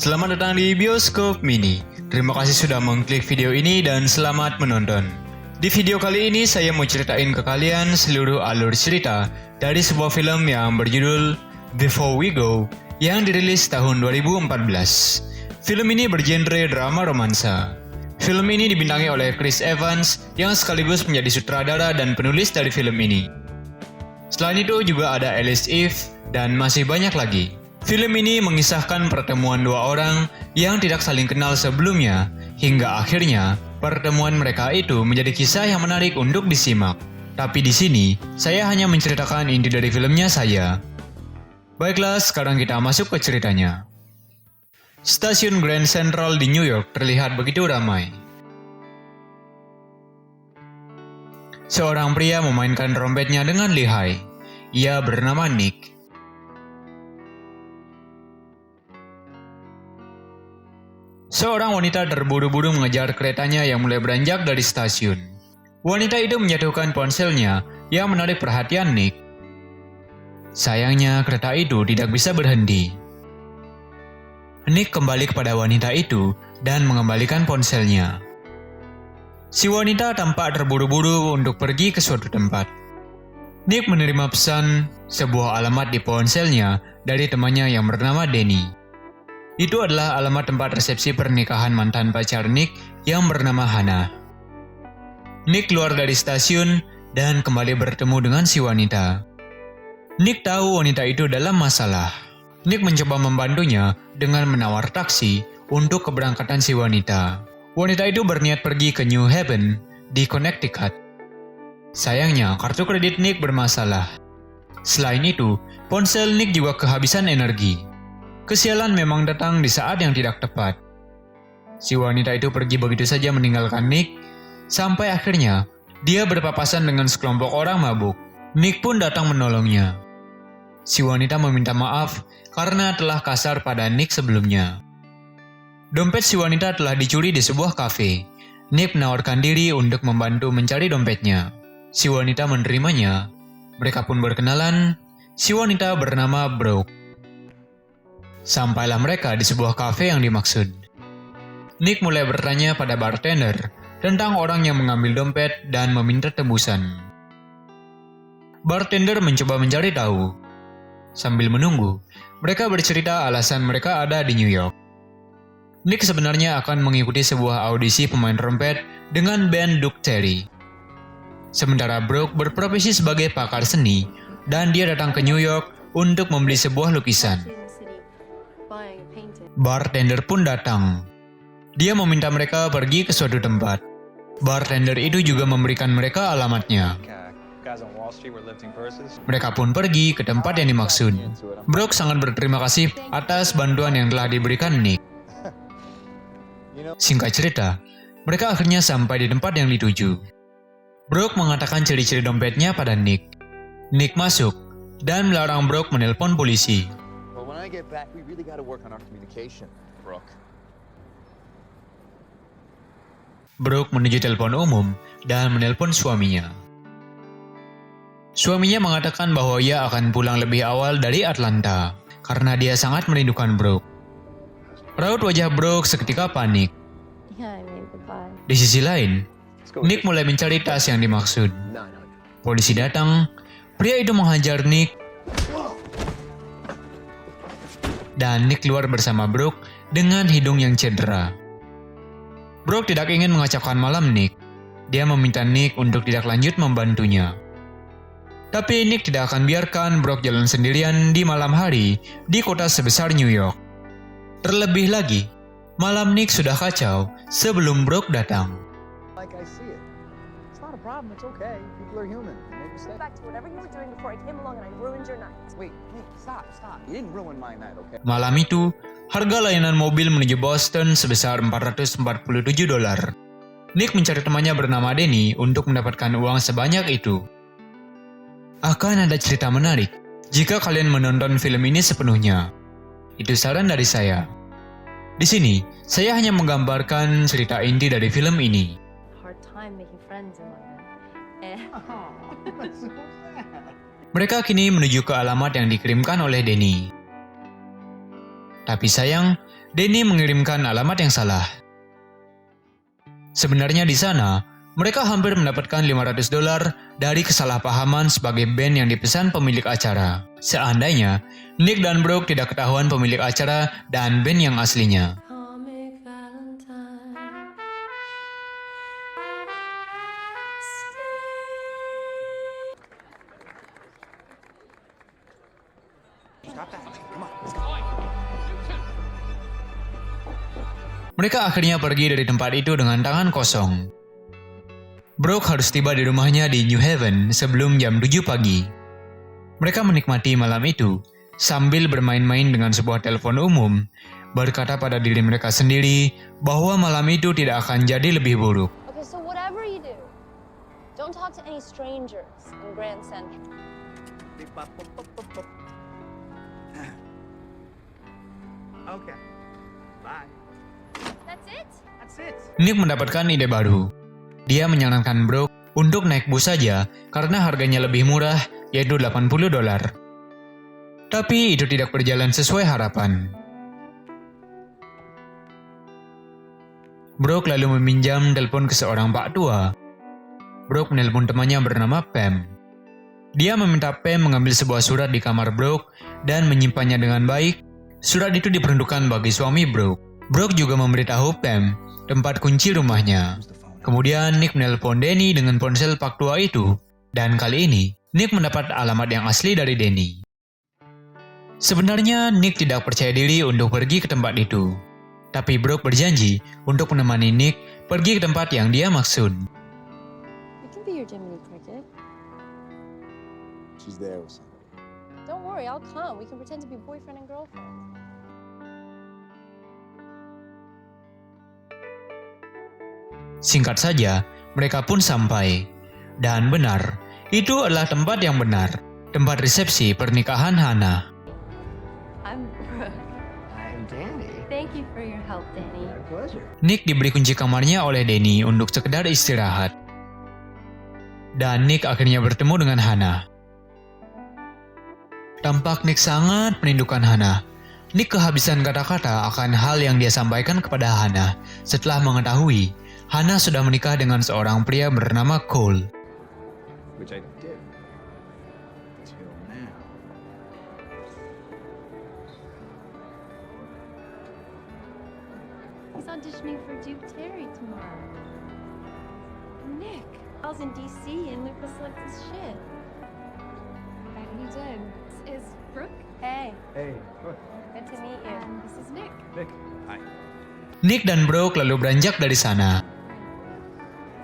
Selamat datang di Bioskop Mini. Terima kasih sudah mengklik video ini dan selamat menonton. Di video kali ini saya mau ceritain ke kalian seluruh alur cerita dari sebuah film yang berjudul Before We Go yang dirilis tahun 2014. Film ini bergenre drama romansa. Film ini dibintangi oleh Chris Evans yang sekaligus menjadi sutradara dan penulis dari film ini. Selain itu juga ada Alice Eve dan masih banyak lagi. Film ini mengisahkan pertemuan dua orang yang tidak saling kenal sebelumnya, hingga akhirnya pertemuan mereka itu menjadi kisah yang menarik untuk disimak. Tapi di sini, saya hanya menceritakan inti dari filmnya saja. Baiklah, sekarang kita masuk ke ceritanya. Stasiun Grand Central di New York terlihat begitu ramai. Seorang pria memainkan trompetnya dengan lihai. Ia bernama Nick. Seorang wanita terburu-buru mengejar keretanya yang mulai beranjak dari stasiun. Wanita itu menjatuhkan ponselnya yang menarik perhatian Nick. Sayangnya kereta itu tidak bisa berhenti. Nick kembali kepada wanita itu dan mengembalikan ponselnya. Si wanita tampak terburu-buru untuk pergi ke suatu tempat. Nick menerima pesan sebuah alamat di ponselnya dari temannya yang bernama Danny. Itu adalah alamat tempat resepsi pernikahan mantan pacar Nick yang bernama Hannah. Nick keluar dari stasiun dan kembali bertemu dengan si wanita. Nick tahu wanita itu dalam masalah. Nick mencoba membantunya dengan menawar taksi untuk keberangkatan si wanita. Wanita itu berniat pergi ke New Haven di Connecticut. Sayangnya, kartu kredit Nick bermasalah. Selain itu, ponsel Nick juga kehabisan energi. Kesialan memang datang di saat yang tidak tepat. Si wanita itu pergi begitu saja meninggalkan Nick, sampai akhirnya dia berpapasan dengan sekelompok orang mabuk. Nick pun datang menolongnya. Si wanita meminta maaf karena telah kasar pada Nick sebelumnya. Dompet si wanita telah dicuri di sebuah kafe. Nick menawarkan diri untuk membantu mencari dompetnya. Si wanita menerimanya. Mereka pun berkenalan. Si wanita bernama Brooke. Sampailah mereka di sebuah kafe yang dimaksud. Nick mulai bertanya pada bartender tentang orang yang mengambil dompet dan meminta tebusan. Bartender mencoba mencari tahu. Sambil menunggu, mereka bercerita alasan mereka ada di New York. Nick sebenarnya akan mengikuti sebuah audisi pemain trompet dengan band Duke Terry. Sementara Brooke berprofesi sebagai pakar seni dan dia datang ke New York untuk membeli sebuah lukisan. Bartender pun datang. Dia meminta mereka pergi ke suatu tempat. Bartender itu juga memberikan mereka alamatnya. Mereka pun pergi ke tempat yang dimaksud. Brooke sangat berterima kasih atas bantuan yang telah diberikan Nick. Singkat cerita, mereka akhirnya sampai di tempat yang dituju. Brooke mengatakan ciri-ciri dompetnya pada Nick. Nick masuk dan melarang Brooke menelpon polisi. Brooke menuju telepon umum dan menelpon suaminya. Suaminya mengatakan bahwa ia akan pulang lebih awal dari Atlanta karena dia sangat merindukan Brooke. Raut wajah Brooke seketika panik. Di sisi lain, Nick mulai mencari tas yang dimaksud. Polisi datang, pria itu menghajar Nick, dan Nick keluar bersama Brooke dengan hidung yang cedera. Brooke tidak ingin mengacaukan malam Nick. Dia meminta Nick untuk tidak lanjut membantunya. Tapi Nick tidak akan biarkan Brooke jalan sendirian di malam hari di kota sebesar New York. Terlebih lagi, malam Nick sudah kacau sebelum Brooke datang. Malam itu, harga layanan mobil menuju Boston sebesar $447. Nick mencari temannya bernama Danny untuk mendapatkan uang sebanyak itu. Akan ada cerita menarik jika kalian menonton film ini sepenuhnya. Itu saran dari saya. Di sini, saya hanya menggambarkan cerita inti dari film ini. Mereka kini menuju ke alamat yang dikirimkan oleh Danny. Tapi sayang, Danny mengirimkan alamat yang salah. Sebenarnya di sana, mereka hampir mendapatkan $500 dari kesalahpahaman sebagai band yang dipesan pemilik acara. Seandainya, Nick dan Brooke tidak ketahuan pemilik acara dan band yang aslinya. Mereka akhirnya pergi dari tempat itu dengan tangan kosong. Brooke harus tiba di rumahnya di New Haven sebelum jam 7 pagi. Mereka menikmati malam itu sambil bermain-main dengan sebuah telepon umum, berkata pada diri mereka sendiri bahwa malam itu tidak akan jadi lebih buruk. Okay, so whatever you do, don't talk to any strangers in Grand Central. Okay. Bye. That's it. Nick mendapatkan ide baru. Dia menyarankan Brooke untuk naik bus saja karena harganya lebih murah, yaitu $80. Tapi itu tidak berjalan sesuai harapan. Brooke lalu meminjam telepon ke seorang pak tua. Brooke menelpon temannya bernama Pam. Dia meminta Pam mengambil sebuah surat di kamar Brooke dan menyimpannya dengan baik. Surat itu diperuntukkan bagi suami Brooke. Brooke juga memberitahu Pam tempat kunci rumahnya. Kemudian Nick menelpon Danny dengan ponsel pak tua itu, dan kali ini Nick mendapat alamat yang asli dari Danny. Sebenarnya Nick tidak percaya diri untuk pergi ke tempat itu, tapi Brooke berjanji untuk menemani Nick pergi ke tempat yang dia maksud. We can be your Jiminy Cricket. She's there with somebody. Don't worry, I'll come. We can pretend to be boyfriend and girlfriend. Singkat saja, mereka pun sampai. Dan benar, itu adalah tempat yang benar. Tempat resepsi pernikahan Hannah. I'm Brooke. I'm Danny. Thank you for your help, Danny. My pleasure. Nick diberi kunci kamarnya oleh Danny untuk sekedar istirahat. Dan Nick akhirnya bertemu dengan Hannah. Tampak Nick sangat merindukan Hannah. Nick kehabisan kata-kata akan hal yang dia sampaikan kepada Hannah setelah mengetahui Hannah sudah menikah dengan seorang pria bernama Cole. Which I did. Till now. He's auditioning for Duke Terry tomorrow. Nick, I was in DC and Luke was like this shit. And he did. This is Brooke. Hey, Hey, look, good to meet you. And this is Nick. Nick. Hi. Nick dan Brooke lalu beranjak dari sana.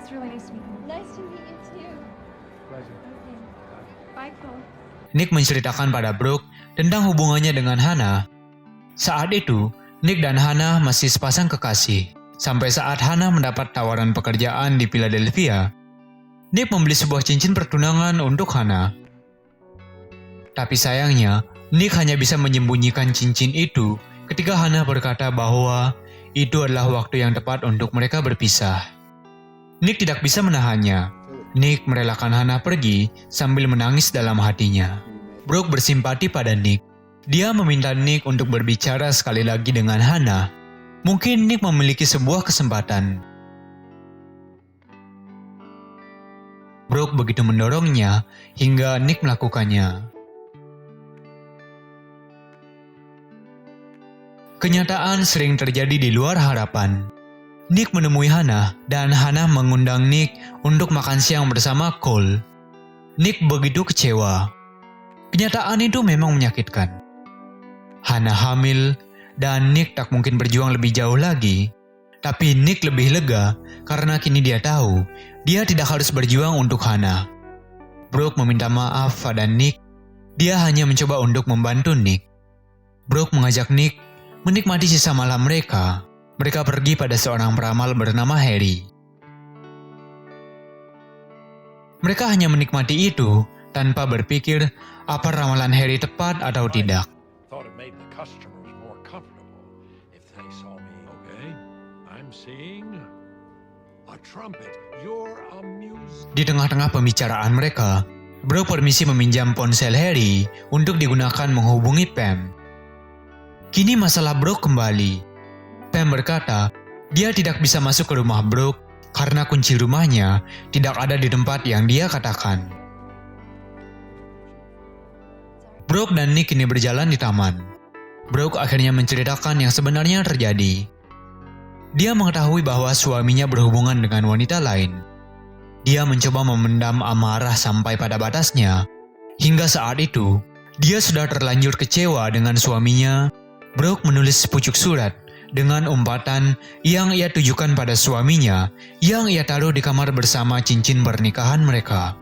It's really nice to meet you. Nice to meet you too. Pleasure. Okay. Bye, Cole. Nick menceritakan pada Brooke tentang hubungannya dengan Hannah. Saat itu, Nick dan Hannah masih sepasang kekasih. Sampai saat Hannah mendapat tawaran pekerjaan di Philadelphia, Nick membeli sebuah cincin pertunangan untuk Hannah. Tapi sayangnya, Nick hanya bisa menyembunyikan cincin itu ketika Hannah berkata bahwa itu adalah waktu yang tepat untuk mereka berpisah. Nick tidak bisa menahannya. Nick merelakan Hannah pergi sambil menangis dalam hatinya. Brooke bersimpati pada Nick. Dia meminta Nick untuk berbicara sekali lagi dengan Hannah. Mungkin Nick memiliki sebuah kesempatan. Brooke begitu mendorongnya hingga Nick melakukannya. Kenyataan sering terjadi di luar harapan. Nick menemui Hannah dan Hannah mengundang Nick untuk makan siang bersama Cole. Nick begitu kecewa. Kenyataan itu memang menyakitkan. Hannah hamil dan Nick tak mungkin berjuang lebih jauh lagi. Tapi Nick lebih lega karena kini dia tahu dia tidak harus berjuang untuk Hannah. Brooke meminta maaf pada Nick. Dia hanya mencoba untuk membantu Nick. Brooke mengajak Nick menikmati sisa malam mereka. Mereka pergi pada seorang peramal bernama Harry. Mereka hanya menikmati itu tanpa berpikir apa ramalan Harry tepat atau tidak. Thought it made the customers more comfortable if they saw me. Okay, I'm seeing a trumpet. You're a music. Di tengah-tengah pembicaraan mereka, Brooke permisi meminjam ponsel Harry untuk digunakan menghubungi Pam. Kini masalah Brooke kembali. Pam berkata, dia tidak bisa masuk ke rumah Brooke karena kunci rumahnya tidak ada di tempat yang dia katakan. Brooke dan Nick kini berjalan di taman. Brooke akhirnya menceritakan yang sebenarnya terjadi. Dia mengetahui bahwa suaminya berhubungan dengan wanita lain. Dia mencoba memendam amarah sampai pada batasnya. Hingga saat itu, dia sudah terlanjur kecewa dengan suaminya. Brooke menulis sepucuk surat dengan umpatan yang ia tujukan pada suaminya yang ia taruh di kamar bersama cincin pernikahan mereka.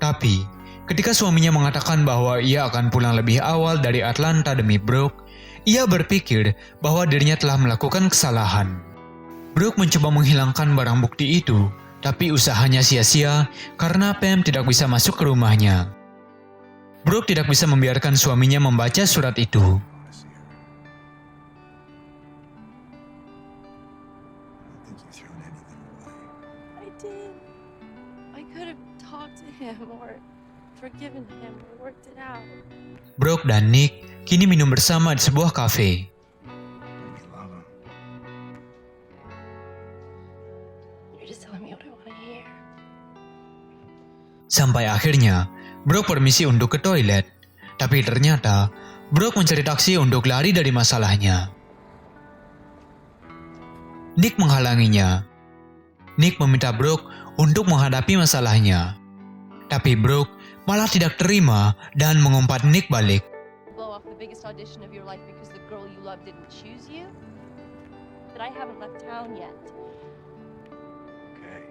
Tapi, ketika suaminya mengatakan bahwa ia akan pulang lebih awal dari Atlanta demi Brooke, ia berpikir bahwa dirinya telah melakukan kesalahan. Brooke mencoba menghilangkan barang bukti itu, tapi usahanya sia-sia karena Pam tidak bisa masuk ke rumahnya. Brooke tidak bisa membiarkan suaminya membaca surat itu. I did. I could have talked to him or forgiven him or worked it out. Brooke dan Nick kini minum bersama di sebuah kafe. You're just telling me what I want to hear. Sampai akhirnya, Brooke permisi untuk ke toilet. Tapi ternyata, Brooke mencari taksi untuk lari dari masalahnya. Nick menghalanginya. Nick meminta Brooke untuk menghadapi masalahnya. Tapi Brooke malah tidak terima dan mengumpat Nick balik. Blow off the biggest audition of your life because the girl you love didn't choose you? But I haven't left town yet. Okay.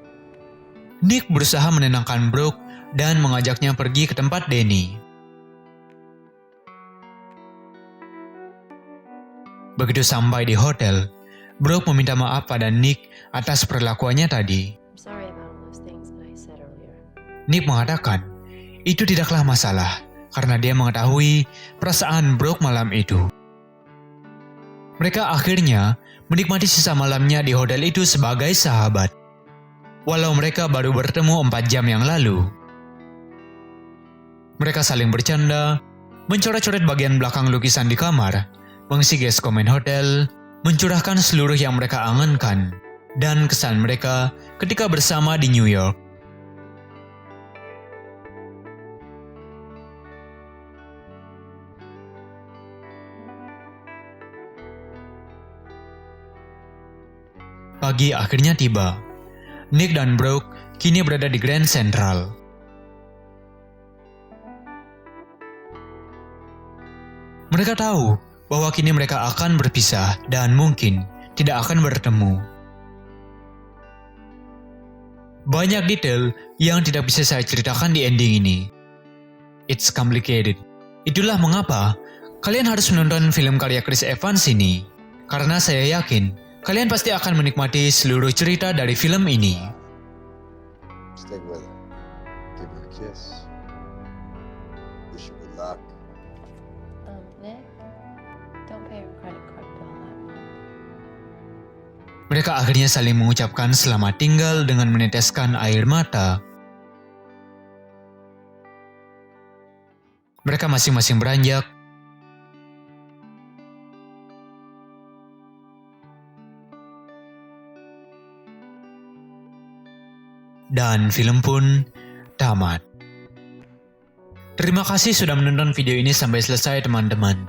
Nick berusaha menenangkan Brooke dan mengajaknya pergi ke tempat Danny. Begitu sampai di hotel, Brooke meminta maaf pada Nick atas perlakuannya tadi. I'm sorry about all those things that I said earlier. Nick mengatakan, itu tidaklah masalah karena dia mengetahui perasaan Brooke malam itu. Mereka akhirnya menikmati sisa malamnya di hotel itu sebagai sahabat. Walau mereka baru bertemu 4 jam yang lalu. Mereka saling bercanda, mencoret-coret bagian belakang lukisan di kamar, mengisi gas komen hotel, mencurahkan seluruh yang mereka angankan, dan kesan mereka ketika bersama di New York. Pagi akhirnya tiba. Nick dan Brooke kini berada di Grand Central. Mereka tahu bahwa kini mereka akan berpisah dan mungkin tidak akan bertemu. Banyak detail yang tidak bisa saya ceritakan di ending ini. It's complicated. Itulah mengapa kalian harus menonton film karya Chris Evans ini. Karena saya yakin kalian pasti akan menikmati seluruh cerita dari film ini. Stick with her. Give her a kiss. Wish her good luck. Nick, don't pay your credit card bill that month. Mereka akhirnya saling mengucapkan selamat tinggal dengan meneteskan air mata. Mereka masing-masing beranjak. Dan film pun tamat. Terima kasih sudah menonton video ini sampai selesai teman-teman.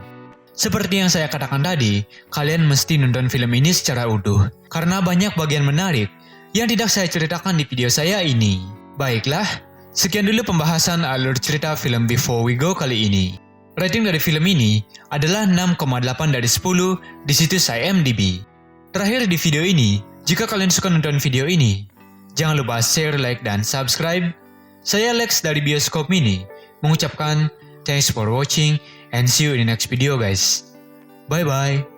Seperti yang saya katakan tadi, kalian mesti nonton film ini secara utuh. Karena banyak bagian menarik yang tidak saya ceritakan di video saya ini. Baiklah, sekian dulu pembahasan alur cerita film Before We Go kali ini. Rating dari film ini adalah 6,8 dari 10 di situs IMDb. Terakhir di video ini, jika kalian suka nonton video ini, jangan lupa share, like, dan subscribe. Saya Lex dari Bioskop Mini mengucapkan thanks for watching and see you in the next video guys. Bye bye.